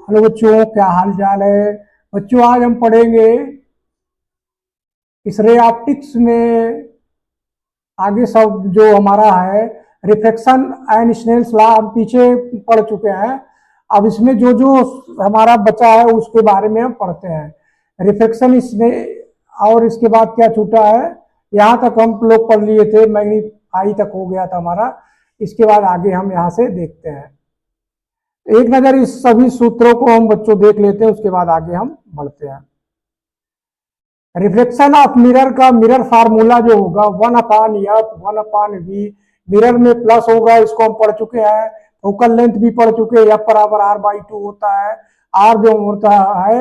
Hello बच्चों, क्या हाल चाल है। बच्चों, आज हम पढ़ेंगे इस रे ऑप्टिक्स में आगे सब जो हमारा है रिफ्लेक्शन एंड स्नेल्स लॉ हम पीछे पढ़ चुके हैं। अब इसमें जो जो हमारा बचा है उसके बारे में हम पढ़ते हैं। रिफ्लेक्शन इसने और इसके बाद क्या छूटा है, यहाँ तक हम लोग पढ़ लिए थे, मैग्नीफाई तक हो गया था हमारा। इसके बाद आगे हम यहाँ से देखते हैं। एक नजर इस सभी सूत्रों को हम बच्चों देख लेते हैं, उसके बाद आगे हम बढ़ते हैं। रिफ्लेक्शन ऑफ मिरर का मिरर फार्मूला जो होगा 1/F 1/V। मिरर में प्लस होगा, इसको हम पढ़ चुके हैं। फोकल लेंथ भी पढ़ चुके हैं, F बराबर R/2 होता है। R जो होता है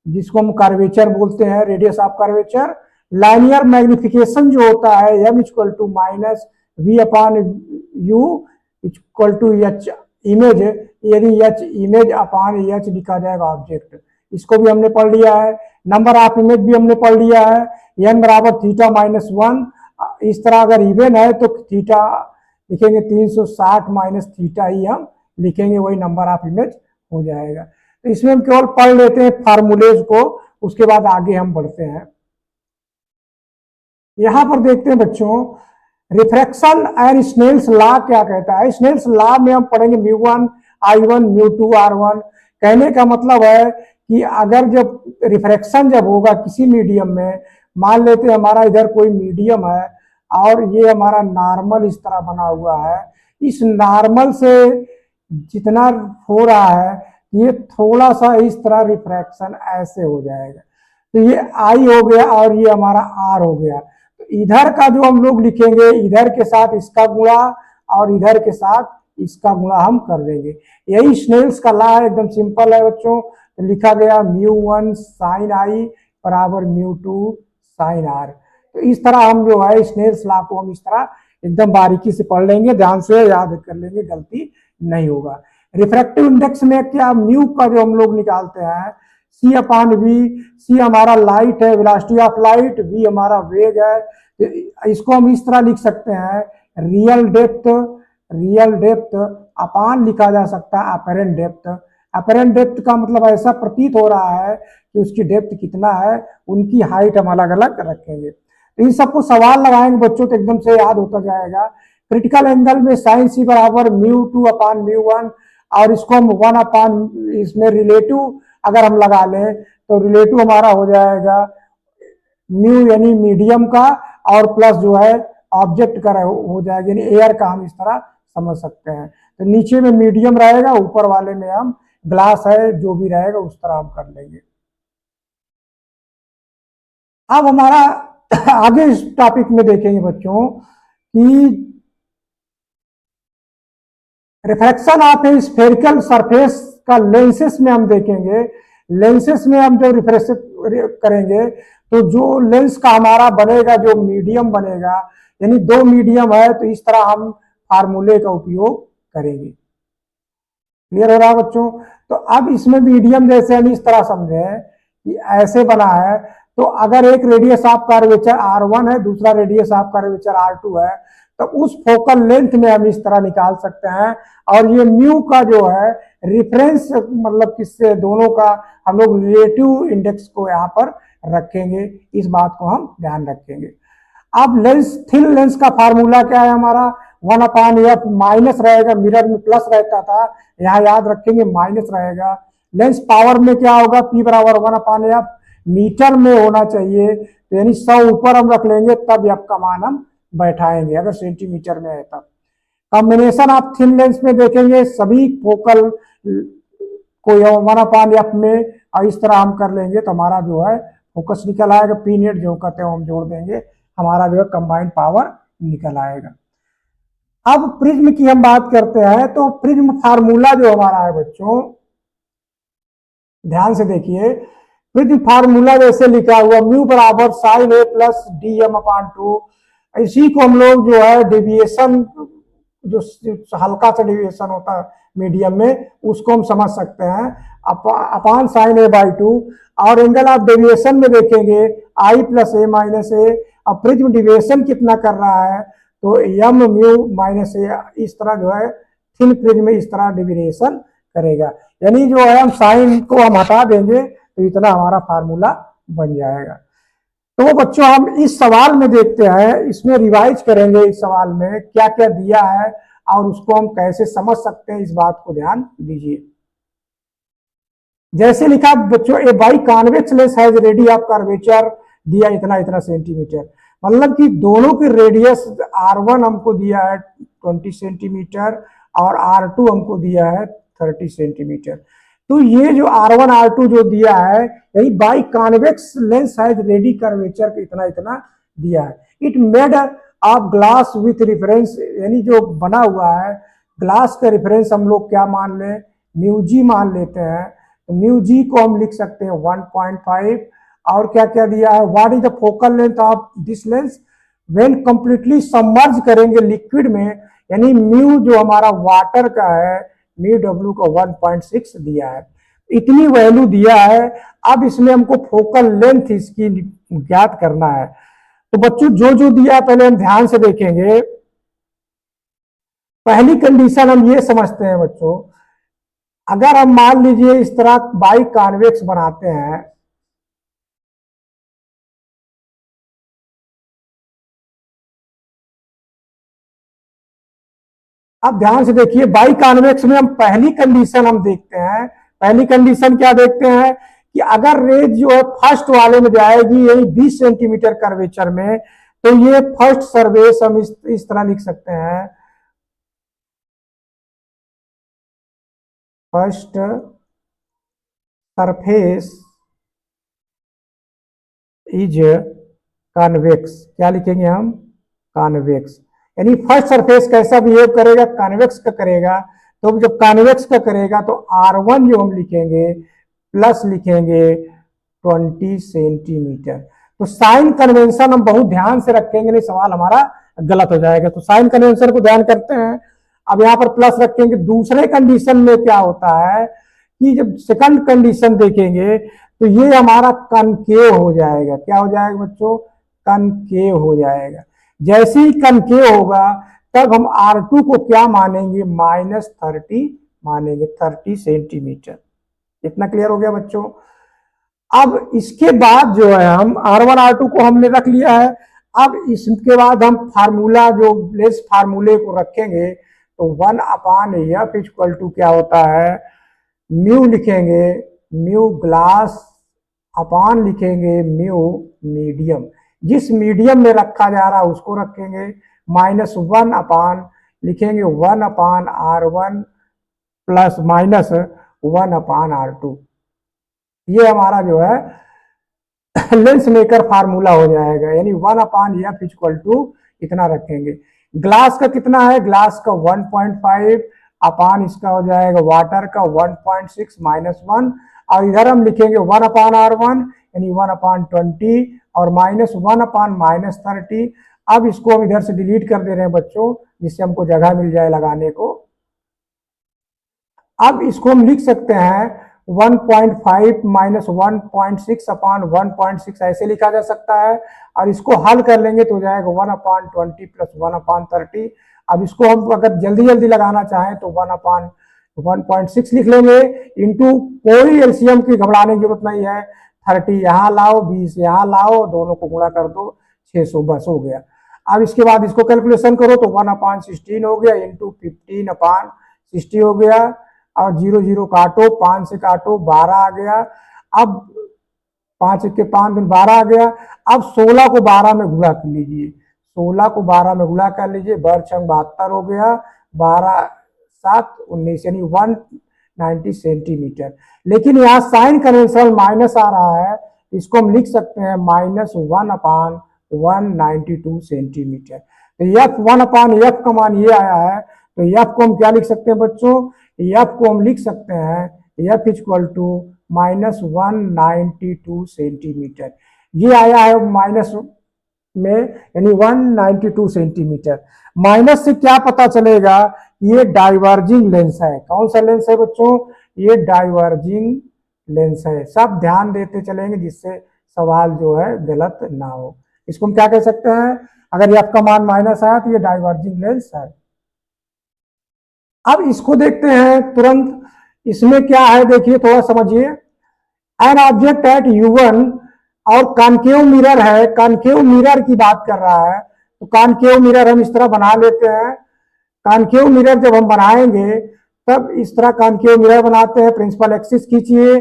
जिसको हम कर्वेचर बोलते हैं, radius of curvature. Linear magnification जो होता है M = -V/U = H इमेज, यदि H इमेज/H लिखा जाएगा ऑब्जेक्ट, इसको भी हमने पढ़ लिया है। नंबर ऑफ इमेज भी हमने पढ़ लिया है, n बराबर θ-1। इस तरह अगर इवन है तो थीटा लिखेंगे 360 माइनस थीटा ही हम लिखेंगे, वही नंबर ऑफ इमेज हो जाएगा। तो इसमें हम केवल पढ़ लेते हैं फार्मूलेज को, उसके बाद आगे हम बढ़ते हैं। यहां पर देखते हैं बच्चों, रिफ्रैक्शन एंड स्नेल्स लॉ क्या कहता है। स्नेल्स लॉ में हम पढ़ेंगे μ1 I1 μ2 R1। कहने का मतलब है कि अगर जब रिफ्रैक्शन जब होगा किसी मीडियम में, मान लेते हैं हमारा इधर कोई मीडियम है और ये हमारा नॉर्मल इस तरह बना हुआ है, इस नॉर्मल से जितना हो रहा है ये थोड़ा सा इस तरह रिफ्रैक्शन ऐसे हो जाएगा, तो ये I हो गया और ये हमारा R हो गया। तो इधर का जो हम लोग लिखेंगे, इधर के साथ इसका गुणा और इधर के साथ इसका गुणा हम कर देंगे। यही स्नेल्स का लॉ है, एकदम सिंपल है बच्चों। तो लिखा गया μ1 sin I बराबर μ2 sin R। तो इस तरह हम जो है स्नेल्स लॉ को हम इस तरह एकदम बारीकी से पढ़ लेंगे, ध्यान से याद कर लेंगे, गलती नहीं होगा। रिफ्रैक्टिव इंडेक्स में क्या म्यू का जो हम लोग निकालते हैं C/V। C हमारा लाइट है, वेलोसिटी ऑफ लाइट। V हमारा वेग है। इसको हम इस तरह लिख सकते हैं, रियल डेप्थ अपान लिखा जा सकता है अपरेंट डेप्थ। अपरेंट डेप्थ का मतलब ऐसा प्रतीत हो रहा है कि उसकी डेप्थ कितना है, उनकी हाइट हम अलग अलग रखेंगे। तो इन सबको सवाल लगाएंगे बच्चों तो एकदम से याद होता जाएगा। क्रिटिकल एंगल में sin C बराबर μ2/μ1, और इसको हम 1 इसमें रिलेटिव अगर हम लगा लें तो रिलेटिव हमारा हो जाएगा म्यू यानी मीडियम का, और प्लस जो है ऑब्जेक्ट का हो जाएगा, यानी एयर का हम इस तरह समझ सकते हैं। तो नीचे में मीडियम रहेगा, ऊपर वाले में हम ग्लास है जो भी रहेगा उस तरह हम कर लेंगे। अब हमारा आगे इस टॉपिक में देखेंगे बच्चों कि refraction of A spherical surface का लेंसेस में हम देखेंगे। लेंसेस में हम जब रिफ्रेक्शन करेंगे तो जो लेंस का हमारा बनेगा, जो मीडियम बनेगा, यानी दो मीडियम है तो इस तरह हम फार्मूले का उपयोग करेंगे। क्लियर हो रहा है बच्चों। तो अब इसमें मीडियम जैसे हम इस तरह समझे कि ऐसे बना है, तो अगर एक रेडियस ऑफ कर्वेचर R1 है, दूसरा रेडियस ऑफ कर्वेचर R2 है, तो उस फोकल लेंथ में हम इस तरह निकाल सकते हैं। और ये म्यू का जो है रिफरेंस मतलब किससे, दोनों का हम लोग रिलेटिव इंडेक्स को यहाँ पर रखेंगे, इस बात को हम ध्यान रखेंगे। अब लेंस, थिन लेंस का फार्मूला क्या है हमारा 1/F माइनस रहेगा, मिरर में प्लस रहता था, यहाँ याद रखेंगे माइनस रहेगा। लेंस पावर में क्या होगा, P बराबर 1/F, मीटर में होना चाहिए, तो यानी 100 ऊपर हम रख लेंगे तब F का मान हम बैठाएंगे, अगर सेंटीमीटर में है तब। कॉम्बिनेशन ऑफ थिन लेंस में देखेंगे सभी फोकल को 1/F में, और इस तरह हम कर लेंगे तो हमारा जो है फोकस निकल आएगा। P नेट जो कहते हैं हम जोड़ देंगे, हमारा जो है कंबाइंड पावर निकल आएगा। अब प्रिज्म की हम बात करते हैं, तो प्रिज्म फार्मूला जो हमारा है बच्चों ध्यान से देखिए, प्रिज्म फार्मूला जैसे लिखा हुआ म्यू बराबर sin A प्लस dm/2। इसी को हम लोग जो है डेविएशन, जो हल्का सा डेविएशन होता है मीडियम में, उसको हम समझ सकते हैं अपान sin A/2। और एंगल ऑफ डेविएशन में देखेंगे I + A - A। अब प्रिज्म डेविएशन कितना कर रहा है, तो m μ - A, इस तरह जो है थिन प्रिज्म में इस तरह डेविएशन करेगा। यानी जो है हम साइन को हम हटा देंगे तो इतना हमारा फार्मूला बन जाएगा। तो बच्चों हम इस सवाल में देखते हैं, इसमें रिवाइज करेंगे इस सवाल में क्या क्या दिया है और उसको हम कैसे समझ सकते हैं, इस बात को ध्यान दीजिए। जैसे लिखा बच्चों, a biconvex lens has radii of curvature, दिया इतना इतना सेंटीमीटर, मतलब कि दोनों की रेडियस R1 हमको दिया है 20 सेंटीमीटर और R2 हमको दिया है 30 सेंटीमीटर। तो ये जो R1 R2 जो दिया है, यही by convex lens has ready curvature इतना इतना दिया है। It made of glass with reference, यानी जो बना हुआ है ग्लास का रिफरेंस हम लोग क्या मान लें, म्यू जी मान लेते हैं। तो म्यू जी को हम लिख सकते हैं 1.5। और क्या क्या दिया है, what is the focal length of this lens when completely submerge करेंगे लिक्विड में, यानी म्यू जो हमारा वाटर का है, म्यू डब्ल्यू का 1.6 दिया है, इतनी वैल्यू दिया है। अब इसमें हमको फोकल लेंथ इसकी ज्ञात करना है। तो बच्चों जो जो दिया है पहले हम ध्यान से देखेंगे। पहली कंडीशन हम ये समझते हैं बच्चों, अगर हम मान लीजिए इस तरह बाई कॉन्वेक्स बनाते हैं, अब ध्यान से देखिए बाई कॉन्वेक्स में हम पहली कंडीशन हम देखते हैं। पहली कंडीशन क्या देखते हैं कि अगर रेज जो है फर्स्ट वाले में जाएगी यही 20 सेंटीमीटर कर्वेचर में, तो ये फर्स्ट सरफेस हम इस तरह लिख सकते हैं, फर्स्ट सरफेस इज कॉन्वेक्स। क्या लिखेंगे हम, कॉन्वेक्स। यानी फर्स्ट सरफेस कैसा बिहेव करेगा, कॉन्वेक्स का करेगा। तो जब कॉन्वेक्स का करेगा तो R1 जो हम लिखेंगे प्लस लिखेंगे 20 सेंटीमीटर। तो साइन कन्वेंशन हम बहुत ध्यान से रखेंगे, नहीं सवाल हमारा गलत हो जाएगा। तो साइन कन्वेंशन को ध्यान करते हैं। अब यहाँ पर प्लस रखेंगे। दूसरे कंडीशन में क्या होता है कि जब सेकंड कंडीशन देखेंगे तो ये हमारा कनकेव हो जाएगा। क्या हो जाएगा बच्चों, कनकेव हो जाएगा। जैसे ही कनकेव होगा तब हम R2 को क्या मानेंगे, -30 मानेंगे, 30 सेंटीमीटर। इतना क्लियर हो गया बच्चों। अब इसके बाद जो है हम R1 R2 को हमने रख लिया है। अब इसके बाद हम फार्मूला जो लेंस फार्मूले को रखेंगे, तो 1/f इक्वल टू क्या होता है, म्यू लिखेंगे, म्यू ग्लास अपान लिखेंगे म्यू मीडियम। जिस मीडियम में रखा जा रहा है उसको रखेंगे, -1 अपान लिखेंगे 1/R1 प्लस -1/R2। ये हमारा जो है लेंस मेकर फार्मूला हो जाएगा। यानी 1/f इक्वल टू इतना रखेंगे। ग्लास का कितना है, ग्लास का 1.5 अपान इसका हो जाएगा वाटर का 1.6 -1, और इधर हम लिखेंगे 1/R1 यानी 1/20 और -1/-30। अब इसको हम इधर से डिलीट कर दे रहे हैं बच्चों, जिससे हमको जगह मिल जाए लगाने को। अब इसको हम लिख सकते हैं 1.5 -1.6/1.6 ऐसे लिखा जा सकता है। और इसको हल कर लेंगे तो हो जाएगा 1/20 प्लस 1/30। अब इसको हम अगर जल्दी जल्दी लगाना चाहें तो 1/1.6 लिख लेंगे, इंटू कोई एलसीएम की घबराने की जरूरत नहीं है। 30 यहाँ लाओ, 20 यहाँ लाओ, दोनों को गुणा कर दो, 600 बस हो गया। अब इसके बाद इसको कैलकुलेशन करो तो 1/16 हो गया, इंटू 15/60 हो गया, और 0 0 काटो, 5 से काटो, 12 आ गया। अब 5 के 5 दिन 12 आ गया। अब 16 को 12 में गुणा कर लीजिए, 16 को 12 में गुणा कर लीजिए, 72 हो गया, 12 7 19 यानी 190 सेंटीमीटर। लेकिन यहाँ साइन कन्वेंशन माइनस आ रहा है, इसको हम लिख सकते हैं -1/192 सेंटीमीटर। तो F1/F का मान ये आया है। तो F को हम क्या लिख सकते हैं बच्चों, F को हम लिख सकते हैं F इक्वल टू -192 सेंटीमीटर। ये आया है माइनस में, यानी 192 सेंटीमीटर। माइनस से क्या पता चलेगा, ये डाइवर्जिंग लेंस है। कौन सा लेंस है बच्चों, ये डाइवर्जिंग लेंस है। सब ध्यान देते चलेंगे जिससे सवाल जो है गलत ना हो। इसको हम क्या कह सकते हैं, अगर F का मान माइनस आया तो ये डाइवर्जिंग लेंस है। अब इसको देखते हैं तुरंत, इसमें क्या है देखिए, थोड़ा समझिए। एन ऑब्जेक्ट एट U1 और कॉनकेव मिरर है, कॉनकेव मिरर की बात कर रहा है। तो कॉनकेव मिरर हम इस तरह बना लेते हैं। कॉनकेव मिरर जब हम बनाएंगे तब इस तरह कॉनकेव मिरर बनाते हैं। प्रिंसिपल एक्सिस खींचिए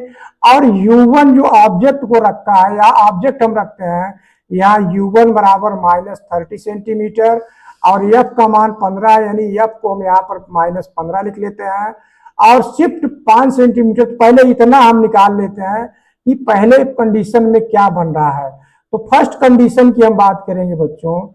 और U1 जो ऑब्जेक्ट को रखा है, या ऑब्जेक्ट हम रखते हैं, यहाँ U1 बराबर -30 सेंटीमीटर और F का मान 15, यानी F को हम यहाँ पर -15 लिख लेते हैं। और शिफ्ट 5 सेंटीमीटर, पहले इतना हम निकाल लेते हैं कि पहले कंडीशन में क्या बन रहा है। तो फर्स्ट कंडीशन की हम बात करेंगे बच्चों।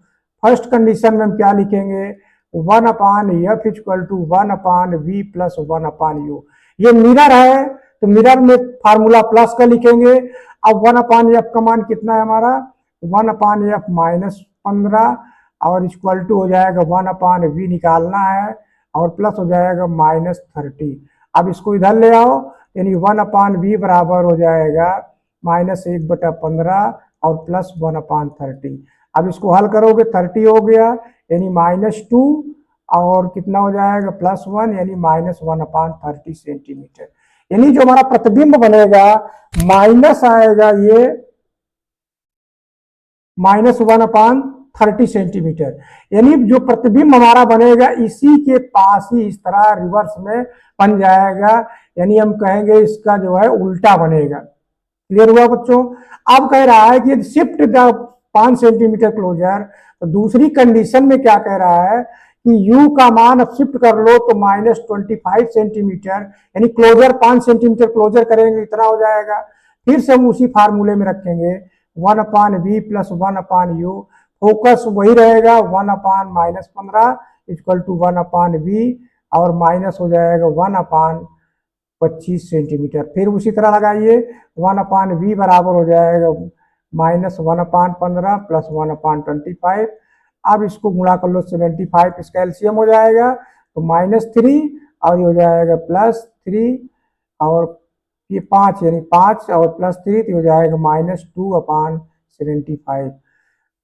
फर्स्ट कंडीशन में हम क्या लिखेंगे, 1/F = 1/V + 1/U। ये मिरर है तो मिरर में फार्मूला प्लस का लिखेंगे। अब 1/F का मान कितना है हमारा, 1/F -15 और इक्वल टू हो जाएगा 1/V निकालना है और प्लस हो जाएगा -30। अब इसको इधर ले आओ, यानी 1/V बराबर हो जाएगा -1/15 और प्लस 1/30। अब इसको हल करोगे 30 हो गया, यानी -2 और कितना हो जाएगा +1, यानी -1/30 सेंटीमीटर। यानी जो हमारा प्रतिबिंब बनेगा माइनस आएगा ये -1/30 सेंटीमीटर। यानी जो प्रतिबिंब हमारा बनेगा इसी के पास ही इस तरह रिवर्स में बन जाएगा, यानी हम कहेंगे इसका जो है उल्टा बनेगा। क्लियर हुआ बच्चों। अब कह रहा है कि शिफ्ट द 5 सेंटीमीटर क्लोजर। तो दूसरी कंडीशन में क्या कह रहा है कि U का मान अब शिफ्ट कर लो तो -25 सेंटीमीटर, यानी क्लोजर 5 सेंटीमीटर क्लोजर करेंगे इतना हो जाएगा। फिर से हम उसी फार्मूले में रखेंगे 1/V + 1/U। फोकस वही रहेगा 1/-15 = 1/V और माइनस हो जाएगा 1/25 सेंटीमीटर। फिर उसी तरह लगाइए 1/V बराबर हो जाएगा -1/15 + 1/25। अब इसको गुणा कर लो 75, इसका एलसीएम हो जाएगा तो -3 और ये हो जाएगा +3 और ये 5, यानी 5 और +3 तो हो जाएगा -2/75।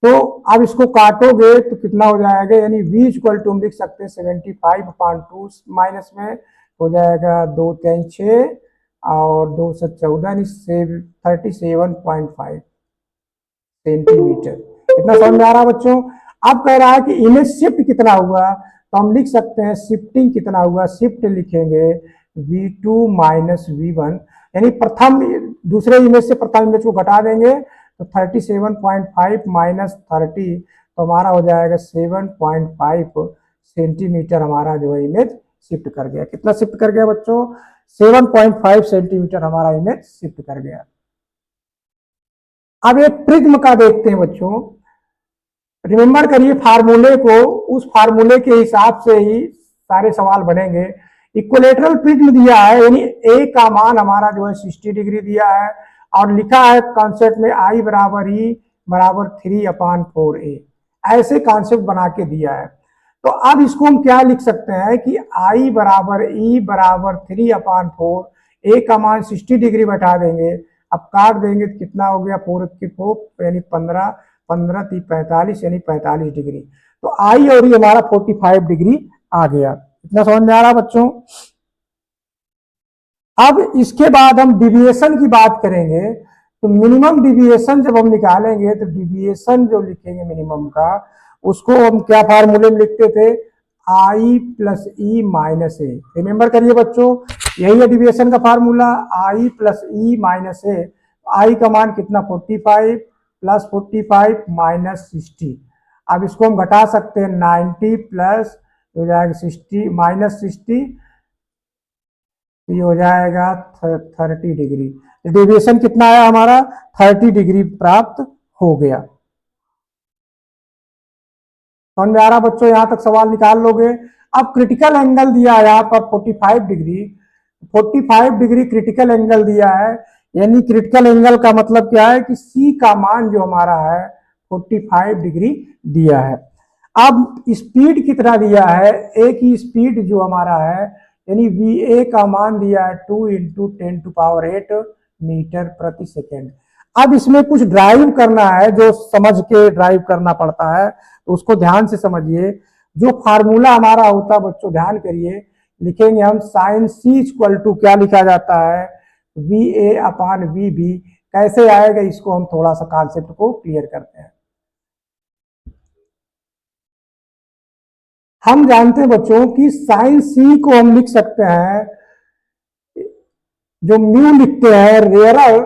तो अब इसको काटोगे तो कितना हो जाएगा, यानी V = हम लिख सकते हैं 75/2 माइनस में हो जाएगा 2 3 6 और 2 से 14, यानी 37.5 सेंटीमीटर। इतना समझ में आ रहा है बच्चों। अब कह रहा है कि इमेज शिफ्ट कितना हुआ, तो हम लिख सकते हैं शिफ्टिंग कितना हुआ। शिफ्ट लिखेंगे V2 - V1, यानी प्रथम दूसरे इमेज से प्रथम इमेज को घटा देंगे तो 37.5 - 30 तो हमारा हो जाएगा 7.5 सेंटीमीटर। हमारा जो है इमेज शिफ्ट कर गया। कितना शिफ्ट कर गया बच्चों, 7.5 सेंटीमीटर हमारा इमेज शिफ्ट कर गया। अब एक प्रिज्म का देखते हैं बच्चों। रिमेंबर करिए फार्मूले को, उस फार्मूले के हिसाब से ही सारे सवाल बनेंगे। इक्विलेटरल प्रिज्म दिया है, यानी ए का मान हमारा जो है 60 डिग्री दिया है और लिखा है कॉन्सेप्ट में I = E = 3/4A। ऐसे कॉन्सेप्ट बना के दिया है। तो अब इसको हम क्या लिख सकते हैं कि I = E = 3/4, A का मान 60 डिग्री बैठा देंगे। अब काट देंगे तो कितना हो गया, 4 के 4 यानी 15, 15 × 45 यानी 45 डिग्री। तो I और E हमारा 45 डिग्री आ गया। इतना समझ में आ रहा बच्चों। अब इसके बाद हम डिविएशन की बात करेंगे। तो मिनिमम डिविएशन जब हम निकालेंगे तो डिविएशन जो लिखेंगे मिनिमम का, उसको हम क्या फार्मूले में लिखते थे, I + E - A। रिमेंबर करिए बच्चों, यही है डिविएशन का formula, I + E - A। I का मान कितना 45 + 45 - 60। अब इसको हम घटा सकते हैं 90 प्लस हो जाएगा 60 -60, ये हो जाएगा 30 डिग्री। डेविएशन कितना है हमारा, 30 डिग्री प्राप्त हो गया। समझ में आ रहा बच्चों, यहां तक सवाल निकाल लोगे। अब क्रिटिकल एंगल दिया है यहाँ पर 45 डिग्री। 45 डिग्री क्रिटिकल एंगल दिया है, यानी क्रिटिकल एंगल का मतलब क्या है कि C का मान जो हमारा है 45 डिग्री दिया है। अब स्पीड कितना दिया है, A की स्पीड जो हमारा है, यानी VA का मान दिया है 2 × 10⁸ मीटर प्रति सेकेंड। अब इसमें कुछ ड्राइव करना है, जो समझ के ड्राइव करना पड़ता है, तो उसको ध्यान से समझिए। जो फार्मूला हमारा होता है बच्चों, ध्यान करिए लिखेंगे हम साइन सी इक्वल टू क्या लिखा जाता है, V A upon V B. कैसे आएगा इसको हम थोड़ा सा कॉन्सेप्ट को क्लियर करते हैं। हम जानते हैं बच्चों कि साइन सी को हम लिख सकते हैं, जो म्यू लिखते हैं rarer,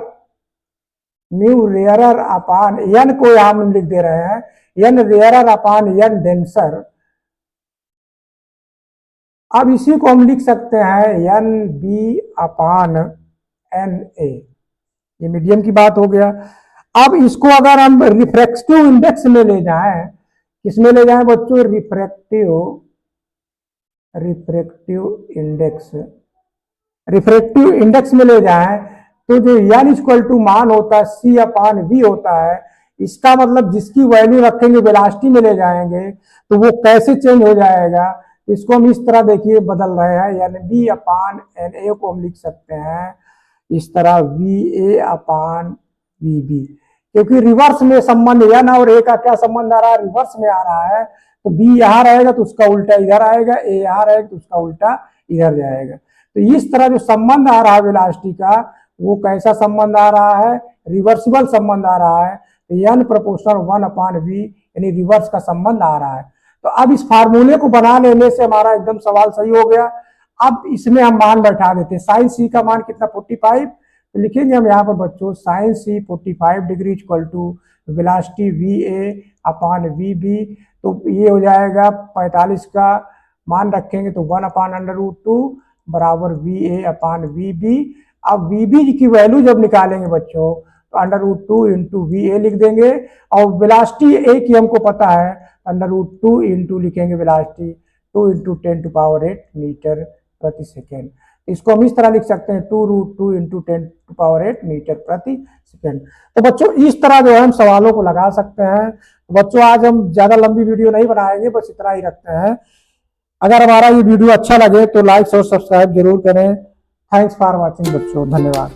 mu rarer upon n को यहां हम लिख दे रहे हैं, n rarer upon n denser. अब इसी को हम लिख सकते हैं n B upon n A. ये मीडियम की बात हो गया। अब इसको अगर हम रिफ्रैक्टिव इंडेक्स में ले जाएं, किसमें ले जाएं बच्चों, रिफ्रैक्टिव इंडेक्स में ले जाएं, तो जो एन इक्वल टू मान होता है सी अपान वी होता है। इसका मतलब जिसकी वैल्यू रखेंगे वेलोसिटी में ले जाएंगे तो वो कैसे चेंज हो जाएगा, इसको हम इस तरह देखिए बदल रहे हैं, n B upon n A को हम लिख सकते हैं इस तरह V A upon V B, क्योंकि रिवर्स में संबंध एन और ए का क्या संबंध आ रहा है, रिवर्स में आ रहा है। तो बी यहां रहेगा तो उसका उल्टा इधर आएगा, ए यहां रहेगा तो उसका उल्टा इधर जाएगा। तो इस तरह जो संबंध आ रहा है वेलोसिटी का, वो कैसा संबंध आ रहा है, रिवर्सिबल संबंध आ रहा है। तो एन प्रोपोर्शनल 1 अपान वी यानी रिवर्स का संबंध आ रहा है। तो अब इस फार्मूले को बना लेने से हमारा एकदम सवाल सही हो गया। अब इसमें हम मान बैठा देते हैं। साइन सी का मान कितना 45, तो लिखेंगे हम यहाँ पर बच्चों sine C 45 degree equal to velocity V A upon V B. तो ये हो जाएगा 45 का मान रखेंगे तो 1 अपान √2 बराबर V A upon V B. अब वी बी की वैल्यू जब निकालेंगे बच्चों तो √2 इंटू वी ए लिख देंगे, और वेलोसिटी ए की हमको पता है, √2 इंटू लिखेंगे वेलोसिटी 2 इंटू 10⁸ मीटर प्रति सेकेंड। इसको हम इस तरह लिख सकते हैं 2√2 इंटू 10⁸ मीटर प्रति सेकेंड। तो बच्चों इस तरह जो है हम सवालों को लगा सकते हैं। बच्चों आज हम ज्यादा लंबी वीडियो नहीं बनाएंगे, बस इतना ही रखते हैं। अगर हमारा ये वीडियो अच्छा लगे तो लाइक और सब्सक्राइब जरूर करें। थैंक्स फॉर वॉचिंग बच्चों, धन्यवाद।